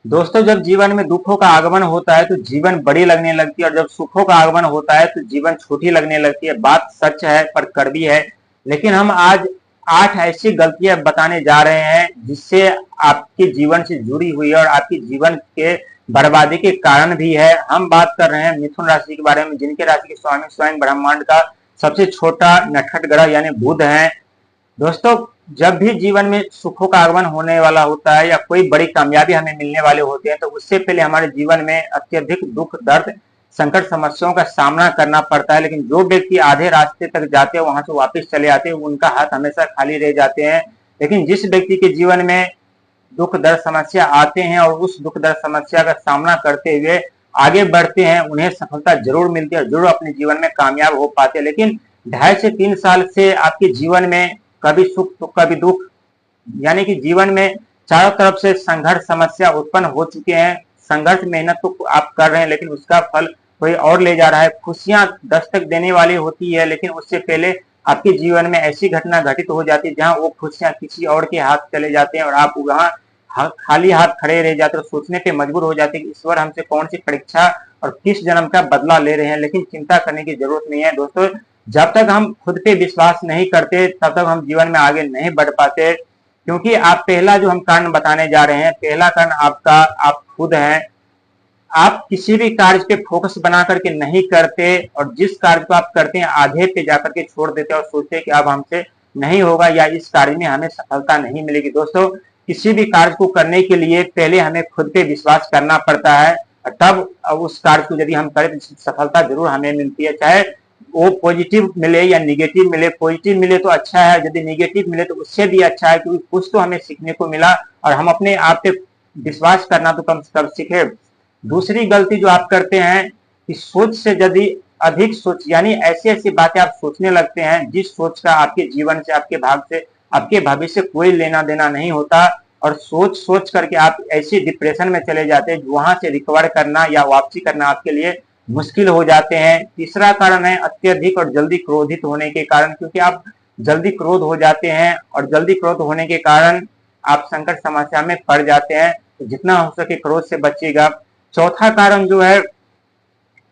दोस्तों, जब जीवन में दुखों का आगमन होता है तो जीवन बड़ी लगने लगती है और जब सुखों का आगमन होता है तो जीवन छोटी लगने लगती है। बात सच है पर कड़वी है। लेकिन हम आज 8 ऐसी गलतियां बताने जा रहे हैं जिससे आपके जीवन से जुड़ी हुई है और आपके जीवन के बर्बादी के कारण भी है। हम बात कर रहे हैं मिथुन राशि के बारे में, जिनके राशि के स्वामी स्वयं ब्रह्मांड का सबसे छोटा नटखट ग्रह यानी बुध है। दोस्तों, जब भी जीवन में सुखों का आगमन होने वाला होता है या कोई बड़ी कामयाबी हमें मिलने वाले होते हैं तो उससे पहले हमारे जीवन में अत्यधिक दुख, दर्द, संकट, समस्याओं का सामना करना पड़ता है। लेकिन जो व्यक्ति आधे रास्ते तक जाते हैं, वहां से वापस चले आते हैं, उनका हाथ हमेशा खाली रह जाते हैं। लेकिन जिस व्यक्ति के जीवन में दुख, दर्द, समस्या आते हैं और उस दुख, दर्द, समस्या का सामना करते हुए आगे बढ़ते हैं, उन्हें सफलता जरूर मिलती है और जरूर अपने जीवन में कामयाब हो पाते हैं। लेकिन 2.5 से 3 साल से आपके जीवन में कभी सुख तो कभी दुख, यानी कि जीवन में चारों तरफ से संघर्ष, समस्या उत्पन्न हो चुके हैं। संघर्ष, मेहनत तो आप कर रहे हैं लेकिन उसका फल कोई और ले जा रहा है। खुशियां दस्तक देने वाली होती है लेकिन उससे पहले आपके जीवन में ऐसी घटना घटित हो जाती है जहां वो खुशियां किसी और के हाथ चले जाते हैं और आप वहां खाली हाथ खड़े रह जाते हैं और सोचने पे मजबूर हो जाते हैं कि ईश्वर हमसे कौन सी परीक्षा और किस जन्म का बदला ले रहे हैं। लेकिन चिंता करने की जरूरत नहीं है दोस्तों। जब तक हम खुद पे विश्वास नहीं करते तब तक हम जीवन में आगे नहीं बढ़ पाते। क्योंकि आप पहला जो हम कारण बताने जा रहे हैं, पहला कारण आपका आप खुद हैं। आप किसी भी कार्य पे फोकस बना करके नहीं करते और जिस कार्य को आप करते हैं आधे पे जाकर के छोड़ देते हैं और सोचते हैं कि अब हमसे नहीं होगा या इस कार्य में हमें सफलता नहीं मिलेगी। दोस्तों, किसी भी कार्य को करने के लिए पहले हमें खुद पे विश्वास करना पड़ता है, तब उस कार्य को यदि हम करें तो सफलता जरूर हमें मिलती है। चाहे वो पॉजिटिव मिले या निगेटिव मिले। पॉजिटिव मिले तो अच्छा है, यदि निगेटिव मिले तो उससे भी अच्छा है, क्योंकि कुछ तो हमें सीखने को मिला और हम अपने आप पे विश्वास करना तो कम से कम सीखे। दूसरी गलती जो आप करते हैं कि सोच से यदि अधिक सोच, यानी ऐसी ऐसी बातें आप सोचने लगते हैं जिस सोच का आपके जीवन से, आपके भाग से, आपके भविष्य से कोई लेना देना नहीं होता और सोच सोच करके आप ऐसी डिप्रेशन में चले जाते हैं वहां से रिकवर करना या वापसी करना आपके लिए मुश्किल हो जाते हैं। तीसरा कारण है अत्यधिक और जल्दी क्रोधित होने के कारण, क्योंकि आप जल्दी क्रोध हो जाते हैं और जल्दी क्रोध होने के कारण आप संकट समस्या में पड़ जाते हैं। तो जितना हो सके क्रोध से बचिएगा। चौथा कारण जो है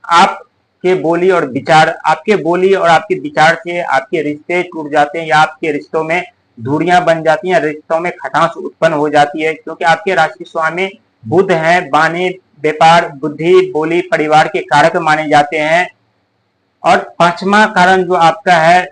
आपके बोली और विचार। आपके बोली और आपके विचार से आपके रिश्ते टूट जाते हैं या आपके रिश्तों में दूरियां बन जाती हैं, रिश्तों में खटास उत्पन्न हो जाती है। क्योंकि आपके राशि स्वामी बुध है, वाणी, व्यापार, बुद्धि, बोली, परिवार के कारक माने जाते हैं। और पांचवा कारण जो आपका है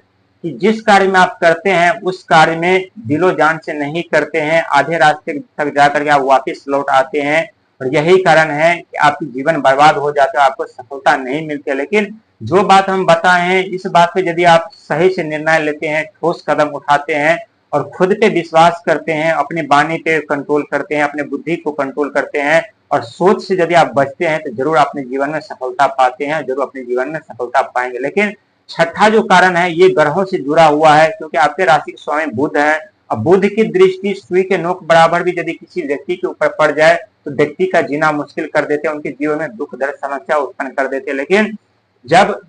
कि जिस कार्य में आप करते हैं उस कार्य में दिलो जान से नहीं करते हैं, आधे रास्ते तक जाकर के आप वापस लौट आते हैं और यही कारण है कि आपकी जीवन बर्बाद हो जाता है, आपको सफलता नहीं मिलती। लेकिन जो बात हम बताए हैं, इस बात पे यदि आप सही से निर्णय लेते हैं, ठोस कदम उठाते हैं और खुद पे विश्वास करते हैं, अपनी वाणी पे कंट्रोल करते हैं, अपने बुद्धि को कंट्रोल करते हैं और सोच से यदि आप बचते हैं तो जरूर अपने जीवन में सफलता पाते हैं, जरूर अपने जीवन में सफलता पाएंगे। लेकिन छठा जो कारण है ये ग्रहों से जुड़ा हुआ है, क्योंकि आपके राशि के स्वामी बुध है। अब बुध की दृष्टि सुई के नोक बराबर भी यदि किसी व्यक्ति के ऊपर पड़ जाए तो व्यक्ति का जीना मुश्किल कर देते हैं, उनके जीवन में दुख, दर्द, समस्या उत्पन्न कर देते हैं। लेकिन जब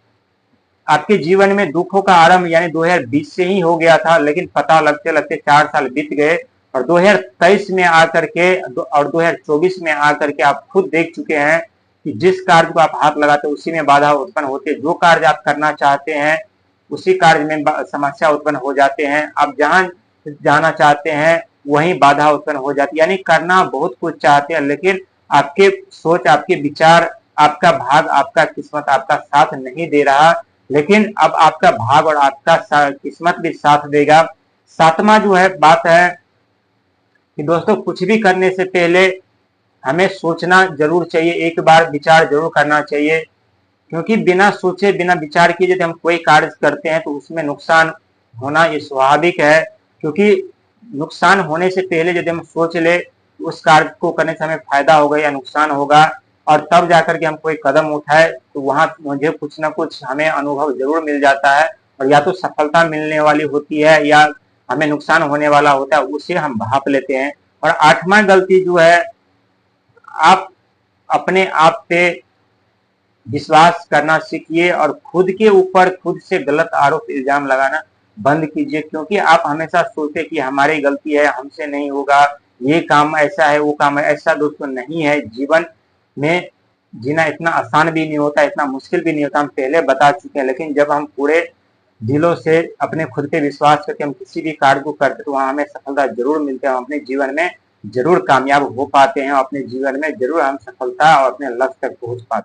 आपके जीवन में दुखों का आरंभ यानी 2020 से ही हो गया था, लेकिन पता लगते लगते 4 साल बीत गए और 2023 में आकर के और 2024 में आकर के आप खुद देख चुके हैं कि जिस कार्य को आप हाथ लगाते हैं उसी में बाधा उत्पन्न होती है। जो कार्य आप करना चाहते हैं उसी कार्य में समस्या उत्पन्न हो जाते हैं। आप जहां जाना चाहते हैं वहीं बाधा उत्पन्न हो जाती है। यानी करना बहुत कुछ चाहते हैं लेकिन आपके सोच, आपके विचार, आपका भाग, आपका किस्मत आपका साथ नहीं दे रहा। लेकिन अब आपका भाग और आपका किस्मत भी साथ देगा। सातवां जो है बात है कि दोस्तों, कुछ भी करने से पहले हमें सोचना जरूर चाहिए, एक बार विचार जरूर करना चाहिए। क्योंकि बिना सोचे, बिना विचार किए यदि हम कोई कार्य करते हैं तो उसमें नुकसान होना ये स्वाभाविक है। क्योंकि नुकसान होने से पहले यदि हम सोच ले उस कार्य को करने से हमें फायदा होगा या नुकसान होगा और तब जाकर के हम कोई कदम उठाए तो वहां मुझे कुछ ना कुछ हमें अनुभव जरूर मिल जाता है और या तो सफलता मिलने वाली होती है या हमें नुकसान होने वाला होता है, उसे हम भाप लेते हैं। और आठवां गलती जो है, आप अपने आप पे विश्वास करना सीखिए और खुद के ऊपर खुद से गलत आरोप इल्जाम लगाना बंद कीजिए। क्योंकि आप हमेशा सोचते कि हमारी गलती है, हमसे नहीं होगा ये काम ऐसा है, वो काम है, ऐसा दोस्तों नहीं है। जीवन में जीना इतना आसान भी नहीं होता, इतना मुश्किल भी नहीं होता, हम पहले बता चुके हैं। लेकिन जब हम पूरे दिलों से अपने खुद पे विश्वास करके हम किसी भी कार्य को करते तो वहां हमें सफलता जरूर मिलती है, हम अपने जीवन में जरूर कामयाब हो पाते हैं, और अपने जीवन में जरूर हम सफलता और अपने लक्ष्य तक पहुंच पाते हैं।